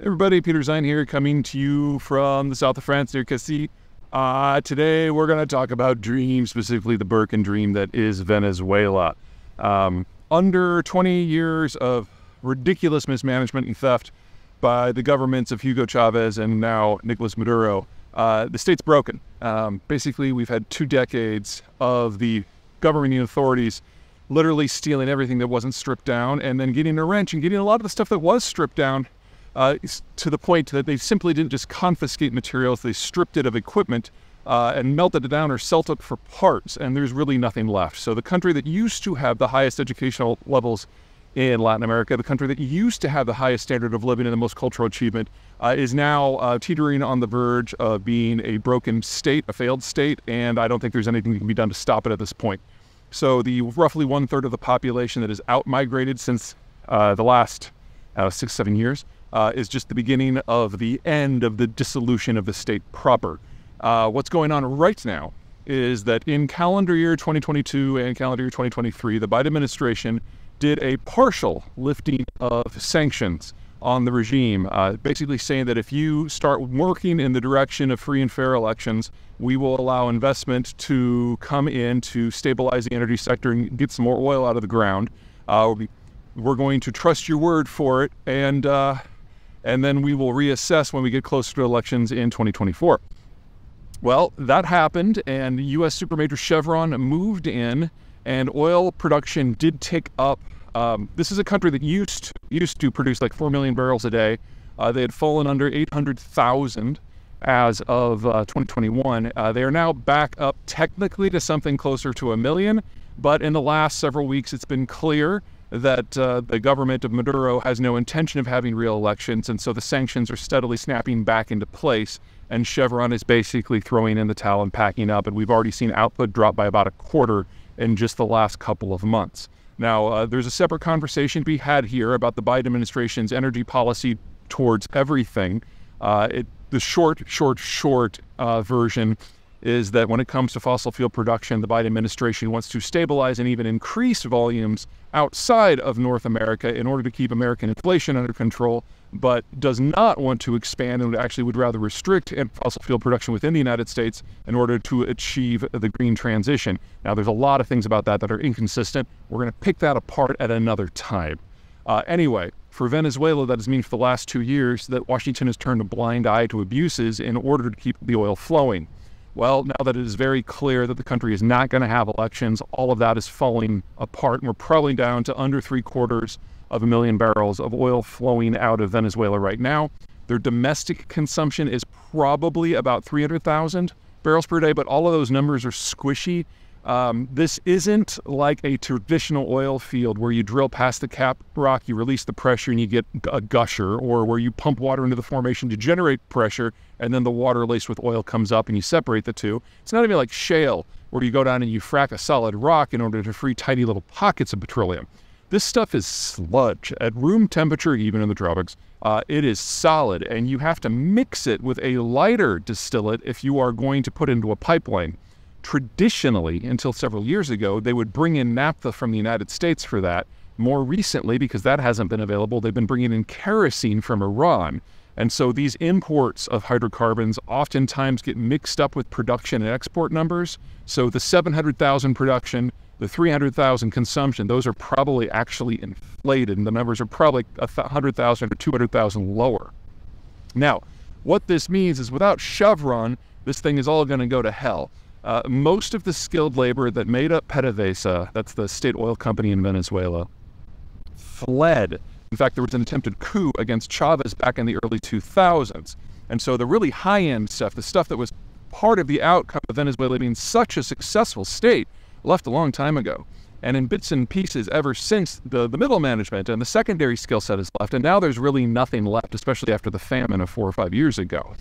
Everybody, Peter Zeihan here, coming to you from the south of France near Cassis. Today we're going to talk about dreams, specifically the Birkin dream that is Venezuela. Under 20 years of ridiculous mismanagement and theft by the governments of Hugo Chavez and now Nicolas Maduro, the state's broken. Basically, we've had 2 decades of the governing authorities literally stealing everything that wasn't stripped down and then getting a wrench and getting a lot of the stuff that was stripped down to the point that they simply didn't just confiscate materials, they stripped it of equipment and melted it down or sold it for parts, and there's really nothing left. So the country that used to have the highest educational levels in Latin America, the country that used to have the highest standard of living and the most cultural achievement, is now teetering on the verge of being a broken state, a failed state, and I don't think there's anything that can be done to stop it at this point. So the roughly 1/3 of the population that has out-migrated since the last 6-7 years is just the beginning of the end of the dissolution of the state proper. What's going on right now is that in calendar year 2022 and calendar year 2023, the Biden administration did a partial lifting of sanctions on the regime, basically saying that if you start working in the direction of free and fair elections, we will allow investment to come in to stabilize the energy sector and get some more oil out of the ground. We're going to trust your word for it, and then we will reassess when we get closer to elections in 2024. Well, that happened, and U.S. supermajor Chevron moved in, and oil production did tick up. This is a country that used to produce like 4 million barrels a day. They had fallen under 800,000 as of 2021. They are now back up technically to something closer to 1 million, but in the last several weeks, it's been clear that the government of Maduro has no intention of having real elections, and so the sanctions are steadily snapping back into place, and Chevron is basically throwing in the towel and packing up, and we've already seen output drop by about 1/4 in just the last couple of months. Now, there's a separate conversation to be had here about the Biden administration's energy policy towards everything. The short version is that when it comes to fossil fuel production, the Biden administration wants to stabilize and even increase volumes outside of North America in order to keep American inflation under control, but does not want to expand and actually would rather restrict fossil fuel production within the United States in order to achieve the green transition. Now, there's a lot of things about that that are inconsistent. We're going to pick that apart at another time. Anyway, for Venezuela, that has meant for the last 2 years that Washington has turned a blind eye to abuses in order to keep the oil flowing. Well, now that it is very clear that the country is not going to have elections, all of that is falling apart, and we're probably down to under 3/4 of a million barrels of oil flowing out of Venezuela right now. Their domestic consumption is probably about 300,000 barrels per day, but all of those numbers are squishy. This isn't like a traditional oil field where you drill past the cap rock, you release the pressure, and you get a gusher, or where you pump water into the formation to generate pressure, and then the water laced with oil comes up and you separate the two. It's not even like shale, where you go down and you frack a solid rock in order to free tiny little pockets of petroleum. This stuff is sludge at room temperature, even in the tropics. It is solid, and you have to mix it with a lighter distillate if you are going to put it into a pipeline. Traditionally, until several years ago, they would bring in naphtha from the United States for that. More recently, because that hasn't been available, they've been bringing in kerosene from Iran. And so these imports of hydrocarbons oftentimes get mixed up with production and export numbers. So the 700,000 production, the 300,000 consumption, those are probably actually inflated, and the numbers are probably 100,000 or 200,000 lower. Now, what this means is without Chevron, this thing is all going to go to hell. Most of the skilled labor that made up PDVSA, that's the state oil company in Venezuela, fled. In fact, there was an attempted coup against Chavez back in the early 2000s. And so the really high-end stuff, the stuff that was part of the outcome of Venezuela being such a successful state, left a long time ago. And in bits and pieces ever since, the middle management and the secondary skill set is left. And now there's really nothing left, especially after the famine of 4 or 5 years ago.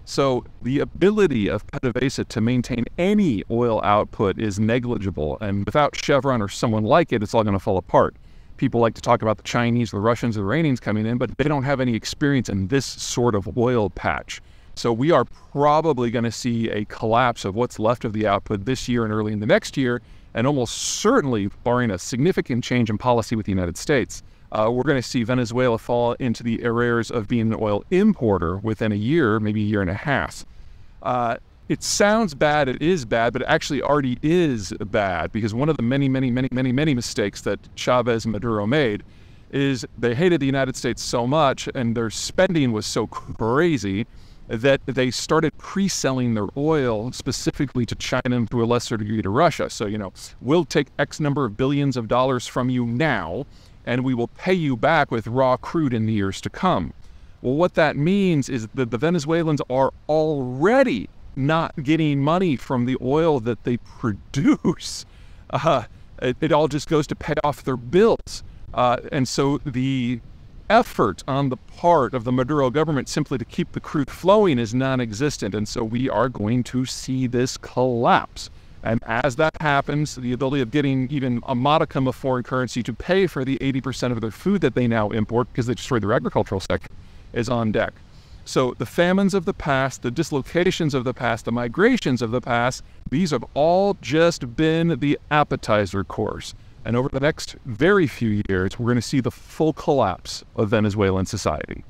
So the ability of PDVSA to maintain any oil output is negligible, and without Chevron or someone like it, it's all going to fall apart. People like to talk about the Chinese, the Russians, the Iranians coming in, but they don't have any experience in this sort of oil patch. So we are probably going to see a collapse of what's left of the output this year and early in the next year, and almost certainly, barring a significant change in policy with the United States, we're going to see Venezuela fall into the arrears of being an oil importer within a year, maybe a year and a half. It sounds bad, it is bad, but it actually already is bad, because one of the many mistakes that Chavez and Maduro made is they hated the United States so much and their spending was so crazy that they started pre-selling their oil specifically to China and to a lesser degree to Russia. So, we'll take X number of billions of dollars from you now, and we will pay you back with raw crude in the years to come. Well, what that means is that the Venezuelans are already not getting money from the oil that they produce. It all just goes to pay off their bills. And so the effort on the part of the Maduro government simply to keep the crude flowing is non-existent. And so we are going to see this collapse. And as that happens, the ability of getting even a modicum of foreign currency to pay for the 80% of their food that they now import because they destroyed their agricultural sector is on deck. So the famines of the past, the dislocations of the past, the migrations of the past, these have all just been the appetizer course. And over the next very few years, we're going to see the full collapse of Venezuelan society.